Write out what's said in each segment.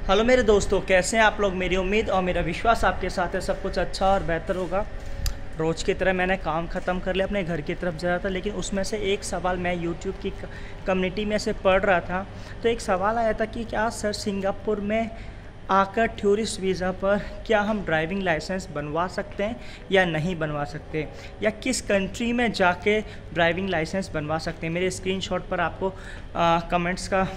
Hello मेरे दोस्तों, कैसे हैं आप लोग। मेरी उम्मीद और मेरा विश्वास आपके साथ है सब कुछ अच्छा और बेहतर होगा। रोज़ की तरह मैंने काम ख़त्म कर लिया, अपने घर की तरफ जा रहा था, लेकिन उसमें से एक सवाल मैं यूट्यूब की कम्युनिटी में से पढ़ रहा था। तो एक सवाल आया था कि क्या सर सिंगापुर में आकर टूरिस्ट वीज़ा पर क्या हम ड्राइविंग लाइसेंस बनवा सकते हैं या नहीं बनवा सकते, या किस कंट्री में जाके ड्राइविंग लाइसेंस बनवा सकते हैं। मेरे स्क्रीनशॉट पर आपको कमेंट्स का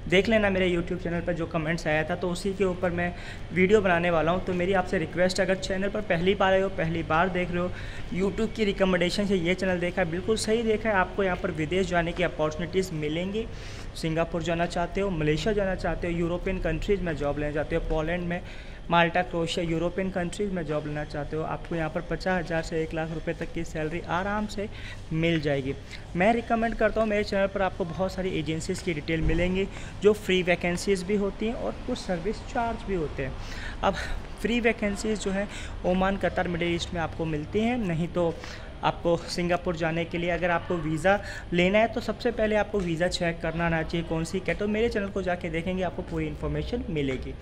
देख लेना, मेरे YouTube चैनल पर जो कमेंट्स आया था तो उसी के ऊपर मैं वीडियो बनाने वाला हूं। तो मेरी आपसे रिक्वेस्ट है, अगर चैनल पर पहली बार आए हो, पहली बार देख रहे हो, YouTube की रिकमेंडेशन से ये चैनल देखा है, बिल्कुल सही देखा है। आपको यहाँ पर विदेश जाने की अपॉर्चुनिटीज़ मिलेंगी। सिंगापुर जाना चाहते हो, मलेशिया जाना चाहते हो, यूरोपियन कंट्रीज़ में जॉब लेना चाहते हो, पोलैंड में, माल्टा, क्रोएशिया, यूरोपियन कंट्रीज़ में जॉब लेना चाहते हो, आपको यहाँ पर 50,000 से 1 लाख रुपए तक की सैलरी आराम से मिल जाएगी। मैं रिकमेंड करता हूँ, मेरे चैनल पर आपको बहुत सारी एजेंसीज़ की डिटेल मिलेंगी जो फ्री वैकेंसीज़ भी होती हैं और कुछ सर्विस चार्ज भी होते हैं। अब फ्री वैकेंसीज़ जो है ओमान, कतर, मिडिल ईस्ट में आपको मिलती हैं। नहीं तो आपको सिंगापुर जाने के लिए अगर आपको वीज़ा लेना है तो सबसे पहले आपको वीज़ा चेक करना आना चाहिए कौन सी क्या। तो मेरे चैनल को जाके देखेंगे, आपको पूरी इन्फॉर्मेशन मिलेगी।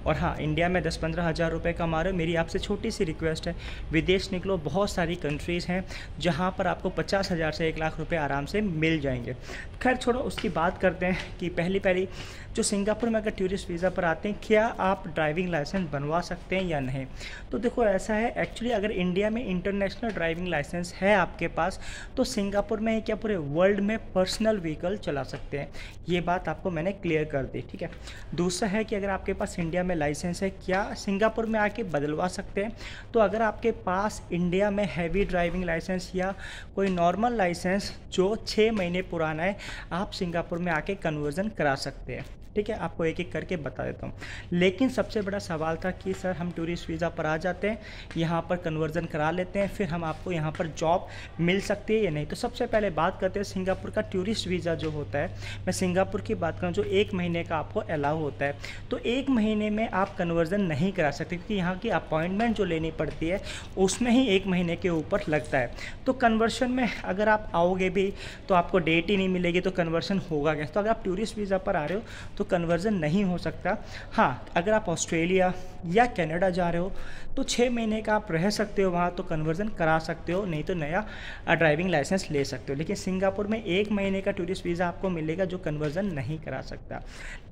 और हाँ, इंडिया में 10-15 हज़ार रुपये कमा रहे हो, मेरी आपसे छोटी सी रिक्वेस्ट है, विदेश निकलो। बहुत सारी कंट्रीज़ हैं जहाँ पर आपको 50,000 से 1 लाख रुपए आराम से मिल जाएंगे। खैर छोड़ो, उसकी बात करते हैं कि पहली जो सिंगापुर में अगर टूरिस्ट वीज़ा पर आते हैं, क्या आप ड्राइविंग लाइसेंस बनवा सकते हैं या नहीं। तो देखो ऐसा है, एक्चुअली अगर इंडिया में इंटरनेशनल ड्राइविंग लाइसेंस है आपके पास, तो सिंगापुर में क्या पूरे वर्ल्ड में पर्सनल व्हीकल चला सकते हैं। ये बात आपको मैंने क्लियर कर दी, ठीक है। दूसरा है कि अगर आपके पास इंडिया में लाइसेंस है, क्या सिंगापुर में आके बदलवा सकते हैं। तो अगर आपके पास इंडिया में हैवी ड्राइविंग लाइसेंस या कोई नॉर्मल लाइसेंस जो 6 महीने पुराना है, आप सिंगापुर में आके कन्वर्जन करा सकते हैं, ठीक है। आपको एक एक करके बता देता हूँ। लेकिन सबसे बड़ा सवाल था कि सर हम टूरिस्ट वीज़ा पर आ जाते हैं, यहाँ पर कन्वर्जन करा लेते हैं, फिर हम आपको यहाँ पर जॉब मिल सकती है या नहीं। तो सबसे पहले बात करते हैं सिंगापुर का टूरिस्ट वीज़ा जो होता है। मैं सिंगापुर की बात करूँ, जो 1 महीने का आपको अलाउ होता है। तो 1 महीने में आप कन्वर्जन नहीं करा सकते, क्योंकि यहाँ की अपॉइंटमेंट जो लेनी पड़ती है उसमें ही 1 महीने के ऊपर लगता है। तो कन्वर्शन में अगर आप आओगे भी तो आपको डेट ही नहीं मिलेगी, तो कन्वर्शन होगा कैसे। तो अगर आप टूरिस्ट वीज़ा पर आ रहे हो तो कन्वर्जन नहीं हो सकता। हाँ, अगर आप ऑस्ट्रेलिया या कनाडा जा रहे हो तो 6 महीने का आप रह सकते हो वहाँ, तो कन्वर्जन करा सकते हो, नहीं तो नया ड्राइविंग लाइसेंस ले सकते हो। लेकिन सिंगापुर में 1 महीने का टूरिस्ट वीज़ा आपको मिलेगा जो कन्वर्जन नहीं करा सकता।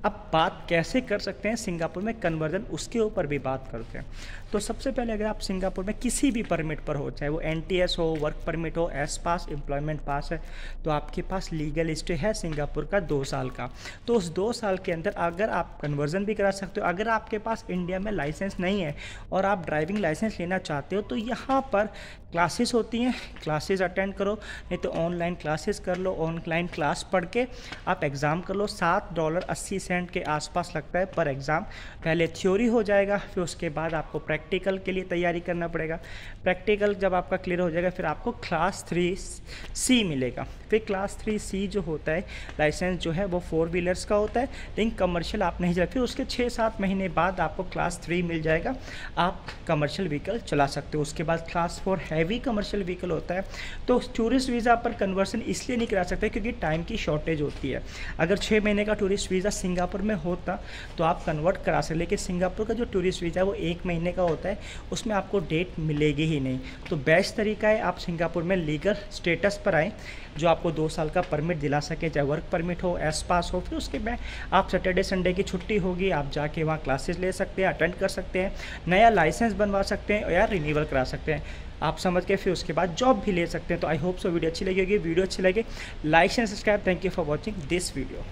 अब बात कैसे कर सकते हैं सिंगापुर में कन्वर्जन, उसके ऊपर भी बात करते हैं। तो सबसे पहले अगर आप सिंगापुर में किसी भी परमिट पर हो, चाहे वो NTS हो, वर्क परमिट हो, एस पास, एम्प्लॉयमेंट पास है, तो आपके पास लीगल स्टे है सिंगापुर का 2 साल का। तो उस 2 साल के अंदर अगर आप कन्वर्जन भी करा सकते हो। अगर आपके पास इंडिया में लाइसेंस नहीं है और आप ड्राइविंग लाइसेंस लेना चाहते हो, तो यहाँ पर क्लासेस होती हैं, क्लासेस अटेंड करो, नहीं तो ऑनलाइन क्लासेस कर लो। ऑनलाइन क्लास पढ़ के आप एग्ज़ाम कर लो। $7.80 के आसपास लगता है पर एग्ज़ाम। पहले थ्योरी हो जाएगा, फिर उसके बाद आपको प्रैक्टिकल के लिए तैयारी करना पड़ेगा। प्रैक्टिकल जब आपका क्लियर हो जाएगा, फिर आपको क्लास 3C मिलेगा। फिर क्लास 3C जो होता है लाइसेंस जो है वो 4 व्हीलर्स का होता है, लेकिन कमर्शियल आप नहीं चला। फिर उसके 6-7 महीने बाद आपको क्लास 3 मिल जाएगा, आप कमर्शियल व्हीकल चला सकते हो। उसके बाद क्लास 4 हैवी कमर्शियल व्हीकल होता है। तो टूरिस्ट वीज़ा पर कन्वर्सन इसलिए नहीं करा सकते क्योंकि टाइम की शॉर्टेज होती है। अगर 6 महीने का टूरिस्ट वीज़ा सिंगापुर में होता तो आप कन्वर्ट करा सकते, लेकिन सिंगापुर का जो टूरिस्ट वीज़ा है वो 1 महीने का होता है, उसमें आपको डेट मिलेगी ही नहीं। तो बेस्ट तरीका है आप सिंगापुर में लीगल स्टेटस पर आएँ जो आपको 2 साल का परमिट दिला सके, चाहे वर्क परमिट हो, एस पास हो। फिर उसके बाद आप सैटरडे संडे की छुट्टी होगी, आप जाके वहाँ क्लासेस ले सकते हैं, अटेंड कर सकते हैं, नया लाइसेंस बनवा सकते हैं या रिन्यूअल करा सकते हैं, आप समझ के। फिर उसके बाद जॉब भी ले सकते हैं। तो आई होप सो वीडियो अच्छी लगी होगी। वीडियो अच्छी लगे like and subscribe. Thank you for watching this video.